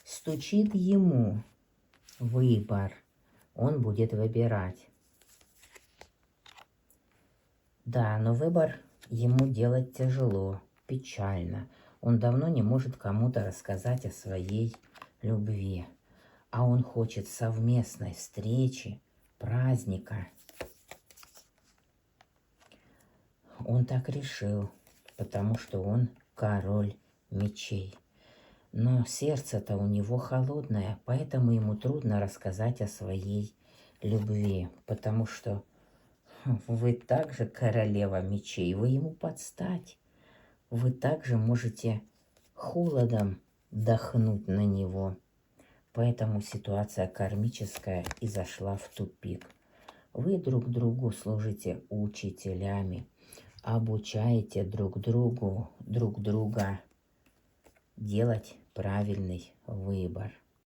стучит ему выбор. Он будет выбирать. Да, но выбор ему делать тяжело, печально. Он давно не может кому-то рассказать о своей любви. А он хочет совместной встречи, праздника. Он так решил, потому что он король мечей. Но сердце-то у него холодное, поэтому ему трудно рассказать о своей любви, потому что вы также королева мечей, вы ему подстать. Вы также можете холодом дохнуть на него. Поэтому ситуация кармическая и зашла в тупик. Вы друг другу служите учителями, обучаете друг друга делать правильный выбор.